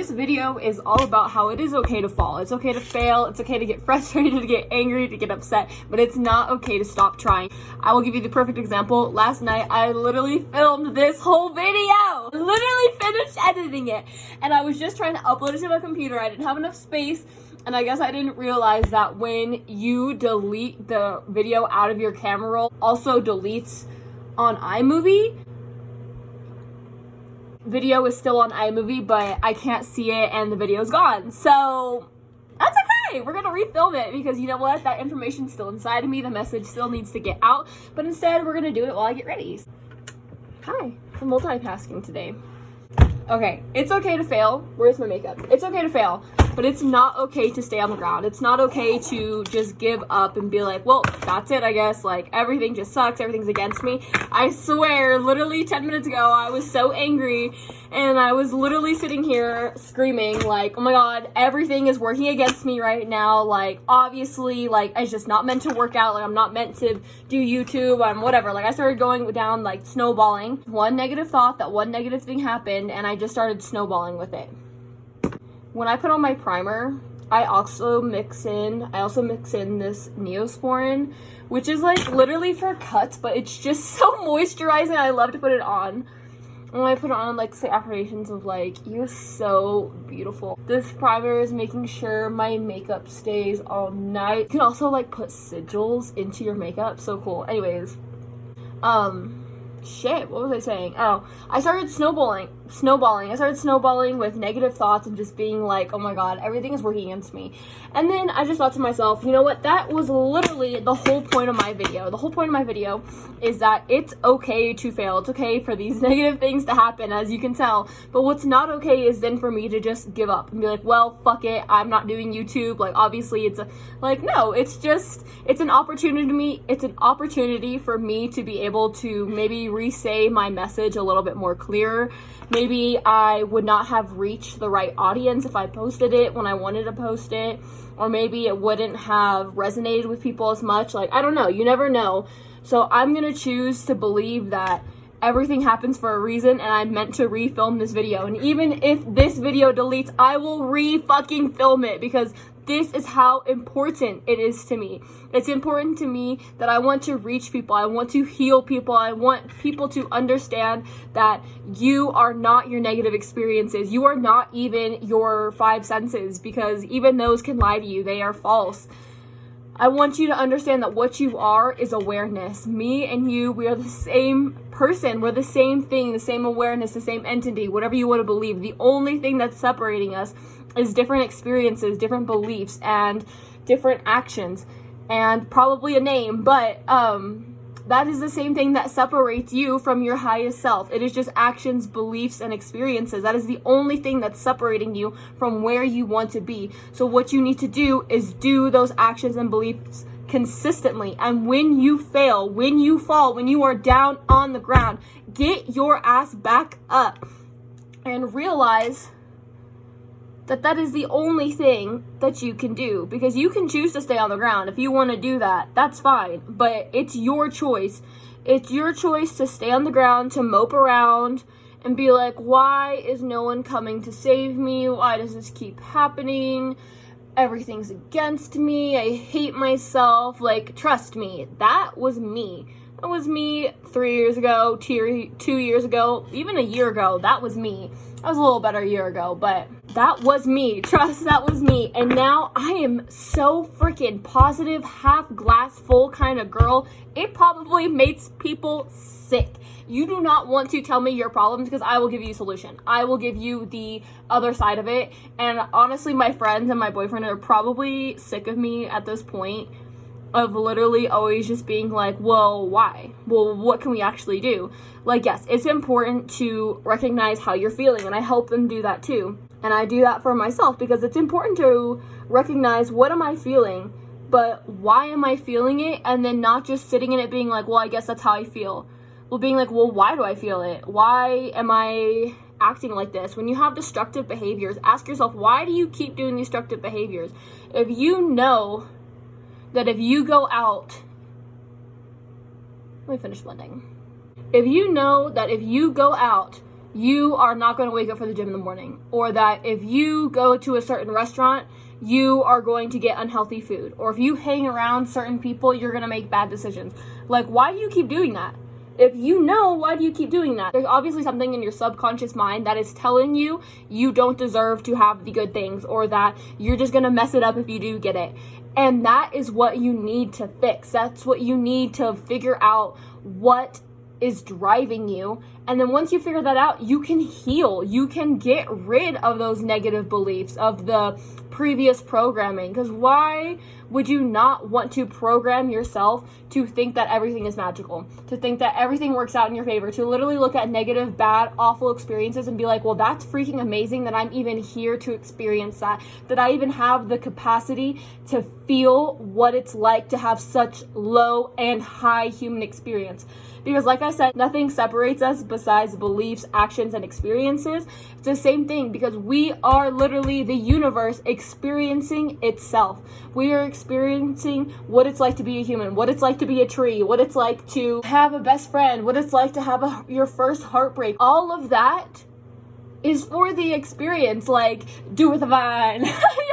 this video is all about how it is okay to fall. It's okay to fail. It's okay to get frustrated, to get angry, to get upset, but it's not okay to stop trying. I will give you the perfect example. Last night, I literally filmed this whole video. Literally finished editing it. And I was just trying to upload it to my computer. I didn't have enough space. And I guess I didn't realize that when you delete the video out of your camera roll, also deletes on iMovie. Video is still on iMovie, but I can't see it and the video's gone. So that's okay. We're gonna refilm it because you know what? That information's still inside of me. The message still needs to get out. But instead, we're gonna do it while I get ready. Hi, I'm multitasking today. Okay, it's okay to fail. Where's my makeup? It's okay to fail, but it's not okay to stay on the ground. It's not okay to just give up and be like, well, that's it, I guess. Like, everything just sucks. Everything's against me. I swear, literally 10 minutes ago, I was so angry, and I was literally sitting here screaming, like, oh my god, everything is working against me right now. Like, obviously, like, it's just not meant to work out. Like, I'm not meant to do YouTube, whatever. Like, I started going down, like, snowballing. One negative thought, that one negative thing happened, and I just started snowballing with it. When I put on my primer, I also mix in this Neosporin, which is like literally for cuts, but it's just so moisturizing. I love to put it on. And when I put it on, like, say affirmations of like, you're so beautiful. This primer is making sure my makeup stays all night. You can also like put sigils into your makeup. So cool. Anyways, shit, what was I saying? Oh, I started snowballing. I started snowballing with negative thoughts and just being like, oh my god, everything is working against me. And then I just thought to myself, you know what? That was literally the whole point of my video. The whole point of my video is that it's okay to fail. It's okay for these negative things to happen, as you can tell. But what's not okay is then for me to just give up and be like, well, fuck it. I'm not doing YouTube. Like, obviously it's no, it's an opportunity. It's an opportunity for me to be able to maybe re-say my message a little bit more clearer. Maybe I would not have reached the right audience if I posted it when I wanted to post it, or maybe it wouldn't have resonated with people as much. Like, I don't know, you never know. So I'm gonna choose to believe that everything happens for a reason, and I meant to refilm this video. And even if this video deletes, I will re-fucking film it, because this is how important it is to me. It's important to me that I want to reach people. I want to heal people. I want people to understand that you are not your negative experiences. You are not even your five senses, because even those can lie to you. They are false. I want you to understand that what you are is awareness. Me and you, we are the same person. We're the same thing, the same awareness, the same entity, whatever you want to believe. The only thing that's separating us is different experiences, different beliefs, and different actions, and probably a name, but that is the same thing that separates you from your highest self. It is just actions, beliefs, and experiences. That is the only thing that's separating you from where you want to be. So what you need to do is do those actions and beliefs consistently. And when you fail, when you fall, when you are down on the ground, get your ass back up and realize that is the only thing that you can do, because you can choose to stay on the ground. If you want to do that, that's fine, but it's your choice. It's your choice to stay on the ground, to mope around and be like, why is no one coming to save me? Why does this keep happening? Everything's against me. I hate myself. Like, trust me, that was me. That was me 3 years ago, 2 years ago, even a year ago. That was me. That was a little better a year ago, but that was me. Trust, that was me. And now I am so freaking positive, half glass full kind of girl. It probably makes people sick. You do not want to tell me your problems, because I will give you a solution. I will give you the other side of it. And honestly, my friends and my boyfriend are probably sick of me at this point, of literally always just being like, well, why? Well, what can we actually do? Like, yes, it's important to recognize how you're feeling, and I help them do that too. And I do that for myself, because it's important to recognize, what am I feeling, but why am I feeling it? And then not just sitting in it being like, well, I guess that's how I feel. Well, being like, well, why do I feel it? Why am I acting like this? When you have destructive behaviors, ask yourself, why do you keep doing destructive behaviors? If you know that if you go out, let me finish blending. If you know that if you go out you are not going to wake up for the gym in the morning, or that if you go to a certain restaurant, you are going to get unhealthy food, or if you hang around certain people, you're going to make bad decisions. Like, why do you keep doing that? If you know, why do you keep doing that? There's obviously something in your subconscious mind that is telling you you don't deserve to have the good things, or that you're just going to mess it up if you do get it. And that is what you need to fix. That's what you need to figure out, what is driving you. And then once you figure that out, you can heal. You can get rid of those negative beliefs, of the previous programming. Because why would you not want to program yourself to think that everything is magical, to think that everything works out in your favor, to literally look at negative, bad, awful experiences and be like, well, that's freaking amazing that I'm even here to experience that I even have the capacity to feel what it's like to have such low and high human experience. Because like I said, nothing separates us besides beliefs, actions, and experiences. It's the same thing, because we are literally the universe experiencing itself. We are experiencing what it's like to be a human, what it's like to be a tree, what it's like to have a best friend, what it's like to have your first heartbreak. All of that is for the experience. Like, do it with a vine.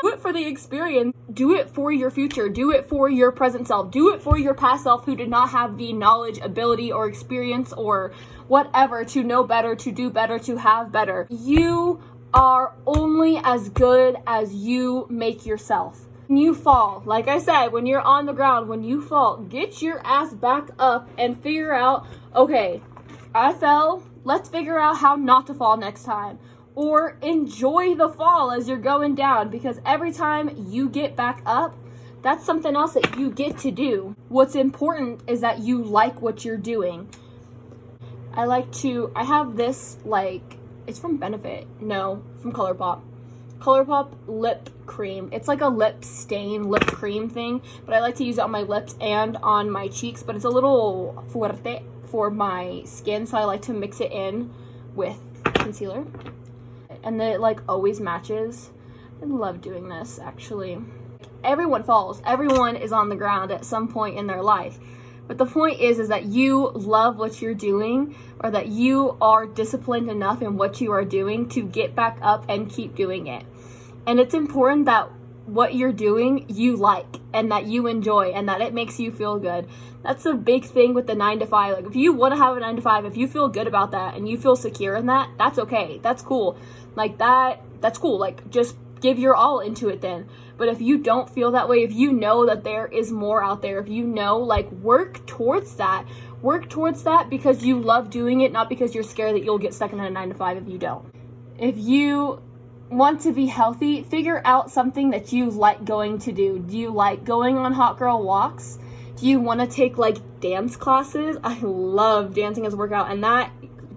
Do it for the experience. Do it for your future. Do it for your present self. Do it for your past self who did not have the knowledge, ability, or experience, or whatever, to know better, to do better, to have better. You are only as good as you make yourself. When you fall, like I said, when you're on the ground, when you fall, get your ass back up and figure out, okay, I fell. Let's figure out how not to fall next time. Or enjoy the fall as you're going down, because every time you get back up, that's something else that you get to do. What's important is that you like what you're doing. I have this, like, it's from Benefit. No, from ColourPop. ColourPop lip cream. It's like a lip stain, lip cream thing, but I like to use it on my lips and on my cheeks, but it's a little fuerte for my skin, so I like to mix it in with concealer. And then it like always matches. I love doing this, actually. Everyone falls. Everyone is on the ground at some point in their life. But the point is that you love what you're doing, or that you are disciplined enough in what you are doing to get back up and keep doing it. And it's important that what you're doing you like, and that you enjoy, and that it makes you feel good. That's a big thing with the 9 to 5. Like, if you want to have a 9 to 5, if you feel good about that and you feel secure in that, that's okay. That's cool. Like, that's cool. Like, just give your all into it then. But if you don't feel that way, if you know that there is more out there, if you know, like, work towards that because you love doing it, not because you're scared that you'll get stuck in a 9 to 5 if you don't. If you want to be healthy, figure out something that you like going to do. Do you like going on hot girl walks? Do you want to take, like, dance classes? I love dancing as a workout, and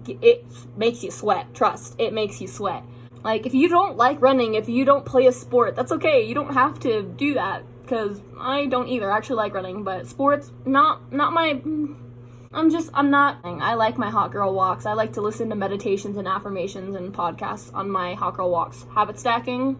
it makes you sweat. Trust, it makes you sweat. Like, if you don't like running, if you don't play a sport, that's okay. You don't have to do that, because I don't either. I actually like running, but sports, not my... I'm not. I like my hot girl walks. I like to listen to meditations and affirmations and podcasts on my hot girl walks. Habit stacking,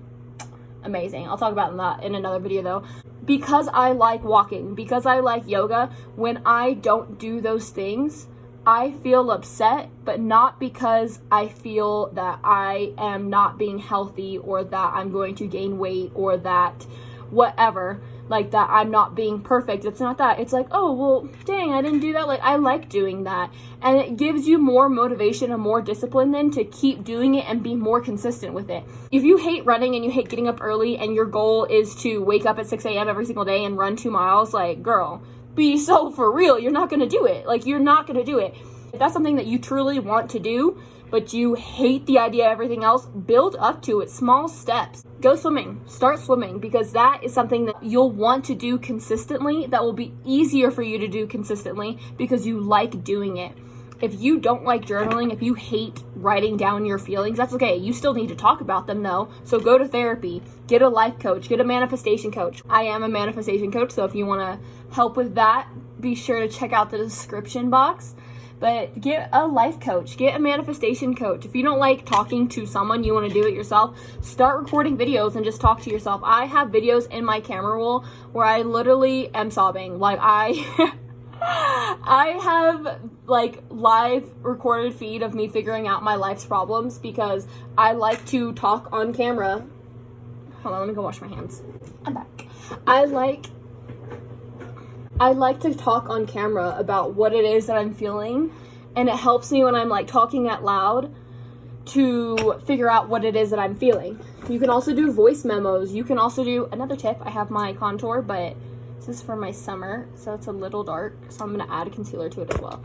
amazing. I'll talk about that in another video though. Because I like walking, because I like yoga, when I don't do those things, I feel upset, but not because I feel that I am not being healthy, or that I'm going to gain weight, or that whatever, like that I'm not being perfect. It's not that. It's like, oh, well, dang, I didn't do that. Like, I like doing that. And it gives you more motivation and more discipline then to keep doing it and be more consistent with it. If you hate running and you hate getting up early and your goal is to wake up at 6 a.m. every single day and run 2 miles, like, girl, be so for real. You're not going to do it. Like, you're not going to do it. If that's something that you truly want to do, but you hate the idea of everything else, build up to it. Small steps. Go swimming. Start swimming, because that is something that you'll want to do consistently. That will be easier for you to do consistently because you like doing it. If you don't like journaling, if you hate writing down your feelings, that's okay. You still need to talk about them though. So go to therapy, get a life coach, get a manifestation coach. I am a manifestation coach, so if you want to help with that, be sure to check out the description box. But get a life coach, get a manifestation coach. If you don't like talking to someone, you want to do it yourself, start recording videos and just talk to yourself. I have videos in my camera roll where I literally am sobbing. Like, I have like live recorded feed of me figuring out my life's problems because I like to talk on camera. Hold on, let me go wash my hands. I'm back. I like to talk on camera about what it is that I'm feeling, and it helps me when I'm like talking out loud to figure out what it is that I'm feeling. You can also do voice memos. You can also do, another tip, I have my contour, but this is for my summer, so it's a little dark, so I'm gonna add concealer to it as well.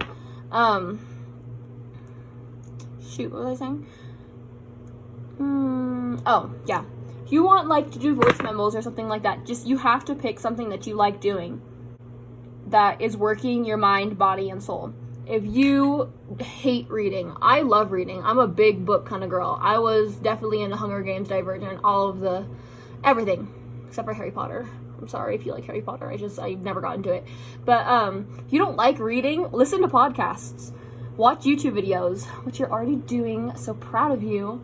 Shoot, what was I saying? Oh, yeah. If you want like to do voice memos or something like that, just you have to pick something that you like doing that is working your mind, body, and soul. If you hate reading, I love reading. I'm a big book kind of girl. I was definitely in the Hunger Games, Divergent, all of the everything except for Harry Potter. I'm sorry if you like Harry Potter. I've never got into it. But if you don't like reading, listen to podcasts. Watch YouTube videos, which you're already doing. So proud of you.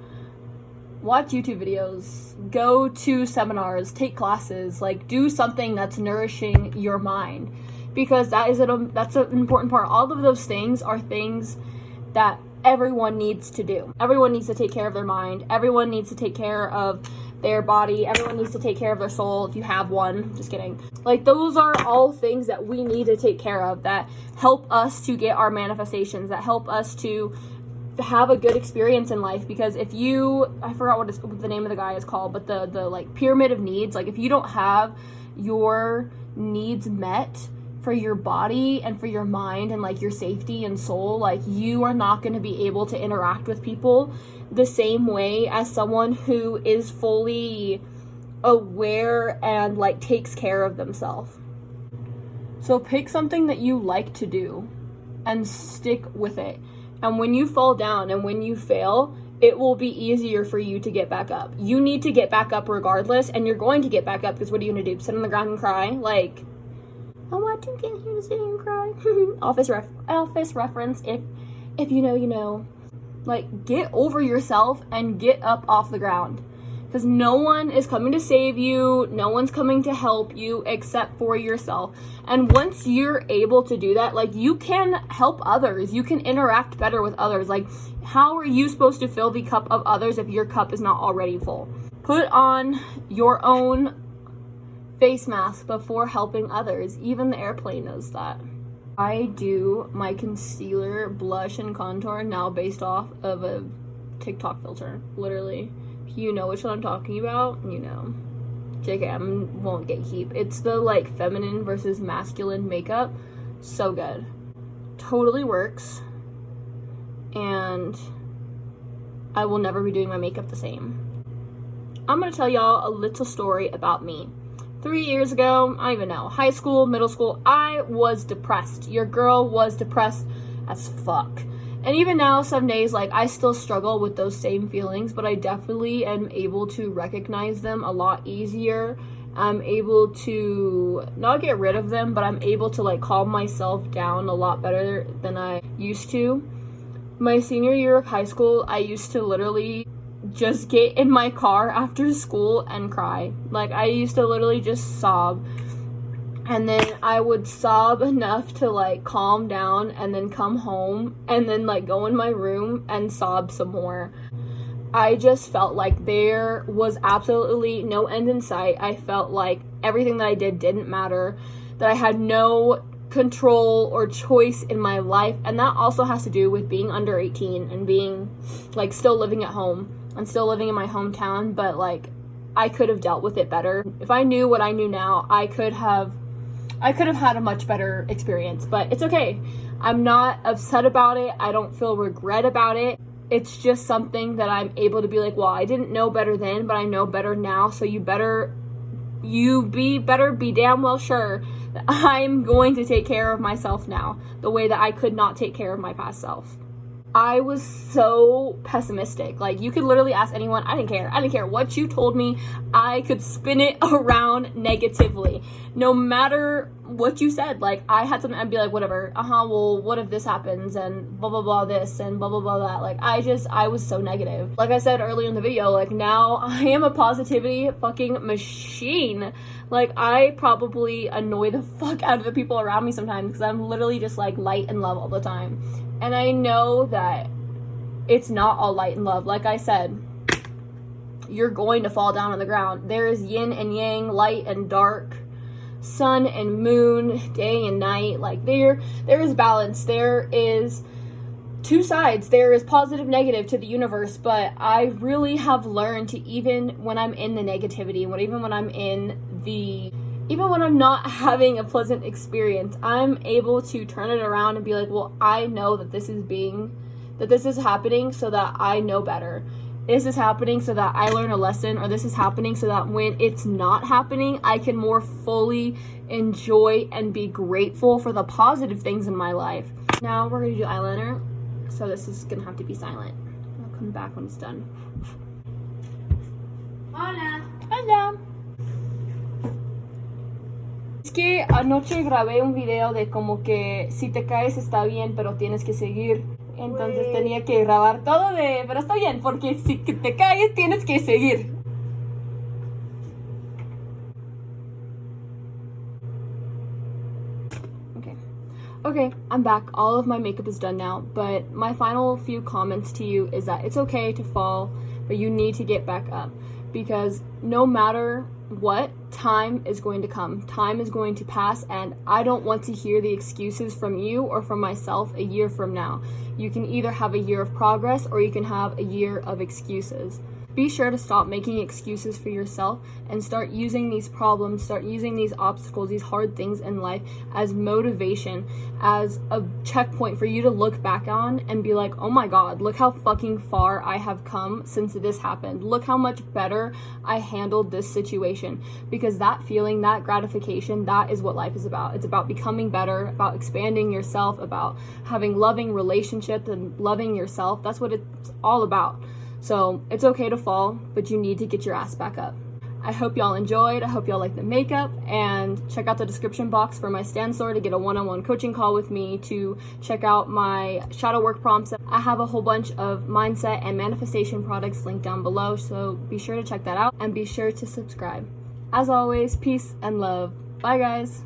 Watch YouTube videos. Go to seminars. Take classes. Like, do something that's nourishing your mind. Because that's an important part. All of those things are things that everyone needs to do. Everyone needs to take care of their mind. Everyone needs to take care of their body. Everyone needs to take care of their soul if you have one. Just kidding. Like, those are all things that we need to take care of that help us to get our manifestations, that help us to have a good experience in life. Because if you, I forgot what the name of the guy is called, but the like pyramid of needs, like if you don't have your needs met for your body and for your mind and like your safety and soul, like you are not going to be able to interact with people the same way as someone who is fully aware and like takes care of themselves. So pick something that you like to do and stick with it. And when you fall down and when you fail, it will be easier for you to get back up. You need to get back up regardless, and you're going to get back up because what are you going to do? Sit on the ground and cry? Like, I want to get here to sit here and cry. Office reference. If you know, you know. Like, get over yourself and get up off the ground. Because no one is coming to save you. No one's coming to help you except for yourself. And once you're able to do that, like, you can help others. You can interact better with others. Like, how are you supposed to fill the cup of others if your cup is not already full? Put on your own face mask before helping others. Even the airplane knows that. I do my concealer, blush, and contour now based off of a TikTok filter. Literally. If you know which one I'm talking about, you know. JK, I won't get heap. It's the like feminine versus masculine makeup. So good. Totally works. And I will never be doing my makeup the same. I'm gonna tell y'all a little story about me. 3 years ago, I don't even know, high school, middle school, I was depressed. Your girl was depressed as fuck. And even now, some days, like, I still struggle with those same feelings, but I definitely am able to recognize them a lot easier. I'm able to not get rid of them, but I'm able to, like, calm myself down a lot better than I used to. My senior year of high school, I used to literally just get in my car after school and cry. Like, I used to literally just sob, and then I would sob enough to like calm down and then come home and then like go in my room and sob some more. I just felt like there was absolutely no end in sight. I felt like everything that I did didn't matter, that I had no control or choice in my life. And that also has to do with being under 18 and being like still living at home and still living in my hometown. But like, I could have dealt with it better. If I knew what I knew now, I could have had a much better experience. But it's okay. I'm not upset about it. I don't feel regret about it. It's just something that I'm able to be like, well, I didn't know better then, but I know better now. So you better be damn well sure that I'm going to take care of myself now, the way that I could not take care of my past self. I was so pessimistic. Like, you could literally ask anyone. I didn't care what you told me. I could spin it around negatively. No matter what you said. Like, I had something, I'd be like, whatever, well, what if this happens, and blah, blah, blah, this, and blah, blah, blah, that. Like, I was so negative. Like I said earlier in the video, like, now I am a positivity fucking machine. Like, I probably annoy the fuck out of the people around me sometimes, because I'm literally just, like, light and love all the time. And I know that it's not all light and love. Like I said, you're going to fall down on the ground. There is yin and yang, light and dark, sun and moon, day and night. Like, there is balance. There is two sides. There is positive, negative to the universe. But I really have learned to, even when I'm in the negativity, even when I'm not having a pleasant experience, I'm able to turn it around and be like, well, I know that this is happening so that I know better. This is happening so that I learn a lesson, or this is happening so that when it's not happening, I can more fully enjoy and be grateful for the positive things in my life. Now we're gonna do eyeliner, so this is gonna have to be silent. I'll come back when it's done. Hola. Hola. Es que anoche grabé un video de como que si te caes está bien, pero tienes que seguir. Entonces tenía que grabar todo pero está bien, porque si te caes tienes que seguir. Okay, I'm back. All of my makeup is done now, but my final few comments to you is that it's okay to fall, but you need to get back up, because no matter what, time is going to come. Time is going to pass, and I don't want to hear the excuses from you or from myself a year from now. You can either have a year of progress or you can have a year of excuses. Be sure to stop making excuses for yourself and start using these problems, start using these obstacles, these hard things in life as motivation, as a checkpoint for you to look back on and be like, oh my God, look how fucking far I have come since this happened. Look how much better I handled this situation. Because that feeling, that gratification, that is what life is about. It's about becoming better, about expanding yourself, about having loving relationships and loving yourself. That's what it's all about. So it's okay to fall, but you need to get your ass back up. I hope y'all enjoyed. I hope y'all like the makeup, and check out the description box for my stand store to get a one-on-one coaching call with me, to check out my shadow work prompts. I have a whole bunch of mindset and manifestation products linked down below, so be sure to check that out and be sure to subscribe. As always, peace and love. Bye guys.